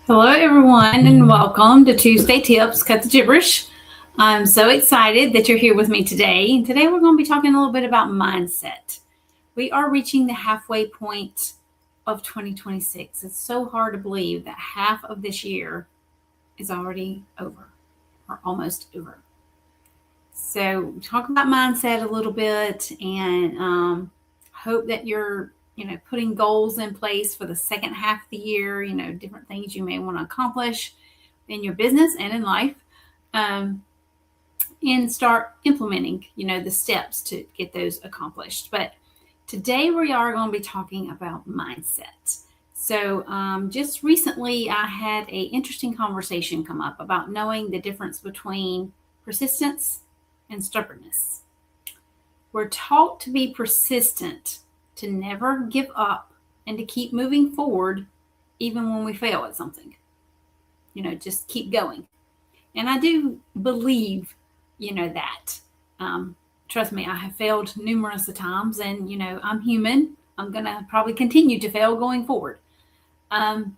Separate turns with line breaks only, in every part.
Hello, everyone, and welcome to Tuesday Tips, Cut the Gibberish. I'm so excited that you're here with me today. And today we're going to be talking a little bit about mindset. We are reaching the halfway point of 2026. It's so hard to believe that half of this year is already over or almost over. So, talk about mindset a little bit and hope that you're putting goals in place for the second half of the year, different things you may want to accomplish in your business and in life, and start implementing, the steps to get those accomplished. But today we are going to be talking about mindset. So just recently I had an interesting conversation come up about knowing the difference between persistence and stubbornness. We're taught to be persistent, to never give up, and to keep moving forward even when we fail at something. Just keep going. And I do believe, that. Trust me, I have failed numerous times, and, I'm human. I'm going to probably continue to fail going forward. But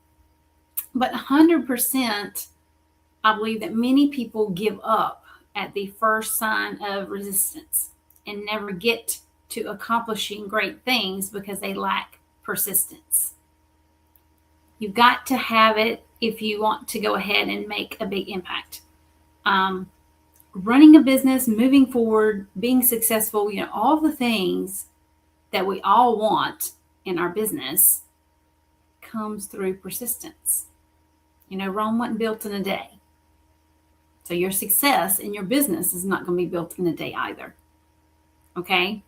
100%, I believe that many people give up at the first sign of resistance and never get to accomplishing great things because they lack persistence. You've got to have it if you want to go ahead and make a big impact. Running a business, moving forward, being successful, all the things that we all want in our business comes through persistence. Rome wasn't built in a day. So your success in your business is not going to be built in a day either. Okay?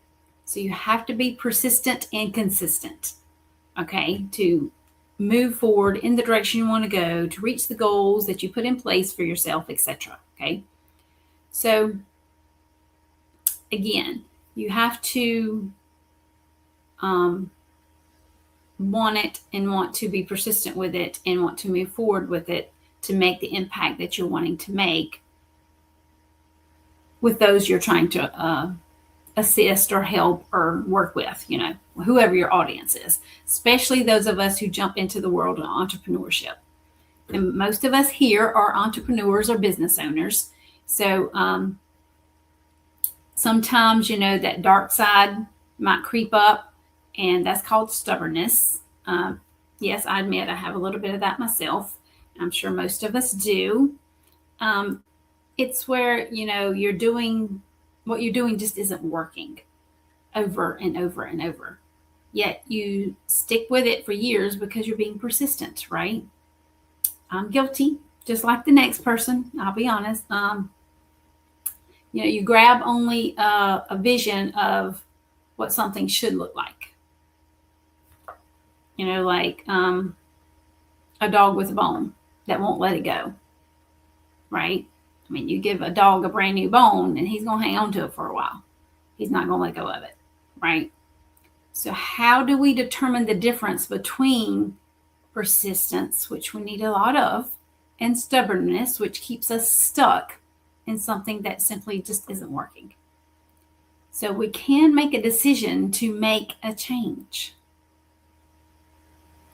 So you have to be persistent and consistent, okay, to move forward in the direction you want to go, to reach the goals that you put in place for yourself, etc. Okay? So again, you have to want it and want to be persistent with it and want to move forward with it to make the impact that you're wanting to make with those you're trying to assist or help or work with, whoever your audience is, especially those of us who jump into the world of entrepreneurship. And most of us here are entrepreneurs or business owners. So sometimes, that dark side might creep up, and that's called stubbornness. Yes, I admit I have a little bit of that myself. I'm sure most of us do. It's where, you're doing what you're doing just isn't working over and over and over. Yet you stick with it for years because you're being persistent, right? I'm guilty, just like the next person. I'll be honest. You grab only a vision of what something should look like. Like a dog with a bone that won't let it go, right? I mean, you give a dog a brand new bone and he's going to hang on to it for a while. He's not going to let go of it, right? So how do we determine the difference between persistence, which we need a lot of, and stubbornness, which keeps us stuck in something that simply just isn't working? So we can make a decision to make a change.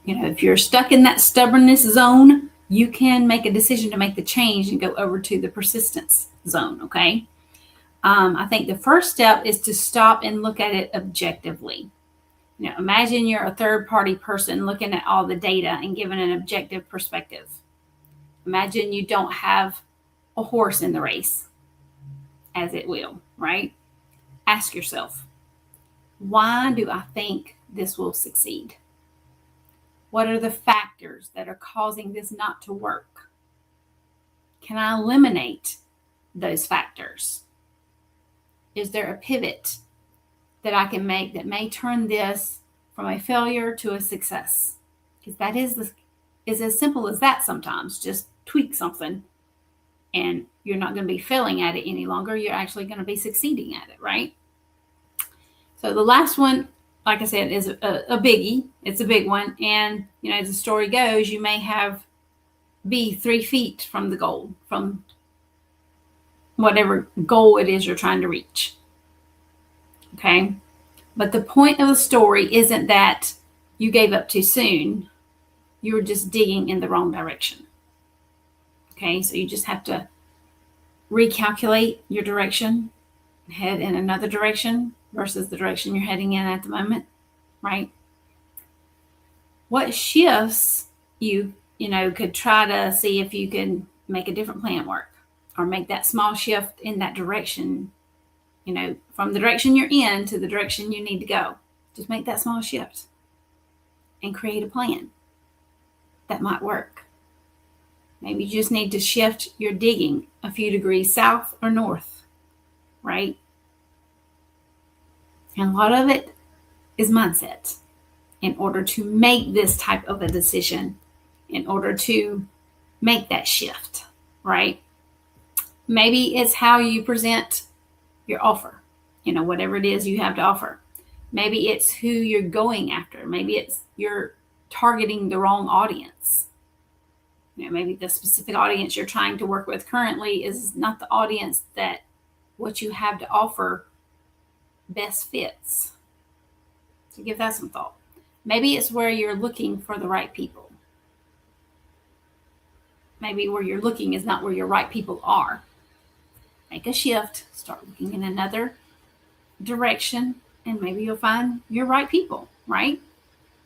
If you're stuck in that stubbornness zone, you can make a decision to make the change and go over to the persistence zone, okay? I think the first step is to stop and look at it objectively. Imagine you're a third-party person looking at all the data and giving an objective perspective. Imagine you don't have a horse in the race, as it will, right? Ask yourself, why do I think this will succeed? What are the factors that are causing this not to work? Can I eliminate those factors? Is there a pivot that I can make that may turn this from a failure to a success? Because that is as simple as that sometimes. Just tweak something and you're not going to be failing at it any longer. You're actually going to be succeeding at it, right? So the last one, like I said, is a biggie. It's a big one. And, as the story goes, you may be 3 feet from the goal, from whatever goal it is you're trying to reach. Okay? But the point of the story isn't that you gave up too soon. you're just digging in the wrong direction. Okay, so you just have to recalculate your direction, head in another direction versus the direction you're heading in at the moment, right? What shifts you could try to see if you can make a different plan work or make that small shift in that direction, from the direction you're in to the direction you need to go. Just make that small shift and create a plan that might work. Maybe you just need to shift your digging a few degrees south or north, right? And a lot of it is mindset. In order to make this type of a decision, in order to make that shift, right? Maybe it's how you present your offer, whatever it is you have to offer. Maybe it's who you're going after. Maybe it's you're targeting the wrong audience. Maybe the specific audience you're trying to work with currently is not the audience that what you have to offer best fits. So give that some thought. Maybe it's where you're looking for the right people. Maybe where you're looking is not where your right people are. Make a shift, start looking in another direction, and maybe you'll find your right people, right?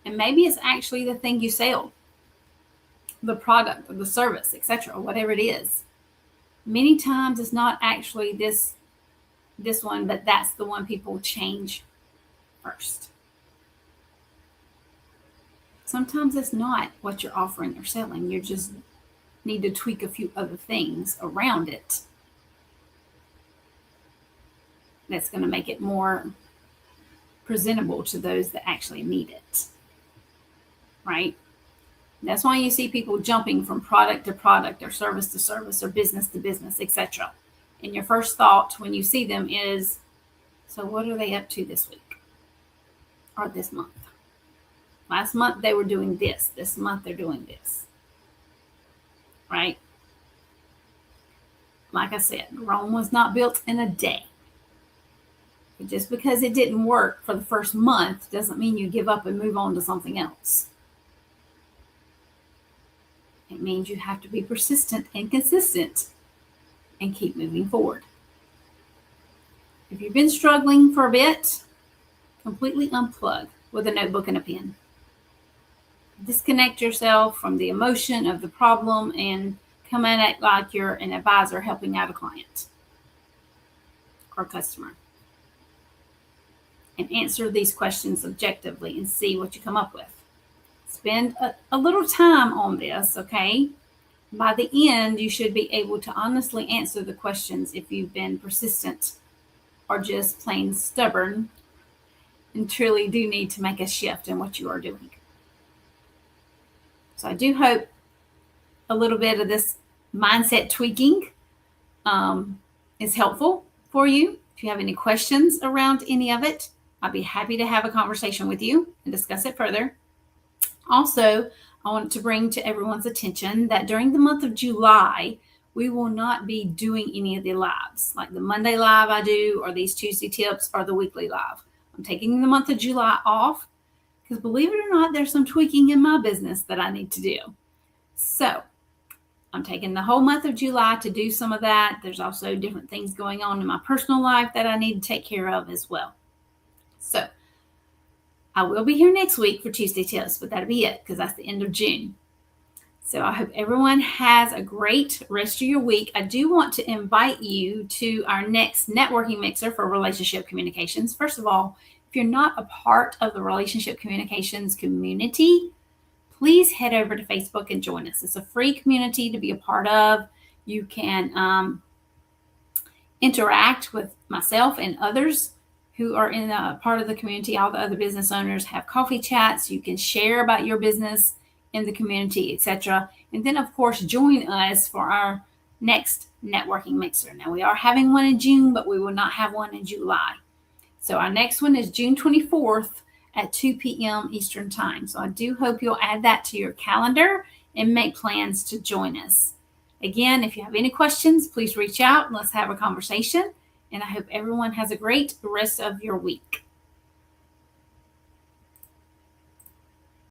And maybe it's actually the thing you sell, the product or the service, etc., whatever it is. Many times it's not actually this one, but that's the one people change first. Sometimes it's not what you're offering or selling. You just need to tweak a few other things around it that's going to make it more presentable to those that actually need it, right? That's why you see people jumping from product to product or service to service or business to business, etc. And your first thought when you see them is, so what are they up to this week or this month? Last month they were doing this. This month they're doing this, right? Like I said, Rome was not built in a day. But just because it didn't work for the first month doesn't mean you give up and move on to something else. It means you have to be persistent and consistent and keep moving forward. If you've been struggling for a bit, completely unplug with a notebook and a pen. Disconnect yourself from the emotion of the problem and come at it like you're an advisor helping out a client or customer. And answer these questions objectively and see what you come up with. Spend a little time on this, okay? By the end, you should be able to honestly answer the questions if you've been persistent or just plain stubborn and truly do need to make a shift in what you are doing. So I do hope a little bit of this mindset tweaking is helpful for you. If you have any questions around any of it, I'd be happy to have a conversation with you and discuss it further. Also, I want to bring to everyone's attention that during the month of July, we will not be doing any of the lives, like the Monday live I do, or these Tuesday tips, or the weekly live. I'm taking the month of July off because, believe it or not, there's some tweaking in my business that I need to do. So I'm taking the whole month of July to do some of that. There's also different things going on in my personal life that I need to take care of as well. So I will be here next week for Tuesday tips, but that'll be it because that's the end of June. So I hope everyone has a great rest of your week. I do want to invite you to our next networking mixer for relationship communications. First of all, if you're not a part of the relationship communications community, please head over to Facebook and join us. It's a free community to be a part of. You can interact with myself and others who are in a part of the community. All the other business owners have coffee chats. You can share about your business in the community, etc. And then, of course, join us for our next networking mixer. Now, we are having one in June, but we will not have one in July. So our next one is June 24th at 2 p.m. Eastern Time. So I do hope you'll add that to your calendar and make plans to join us. Again, if you have any questions, please reach out and let's have a conversation. And I hope everyone has a great rest of your week.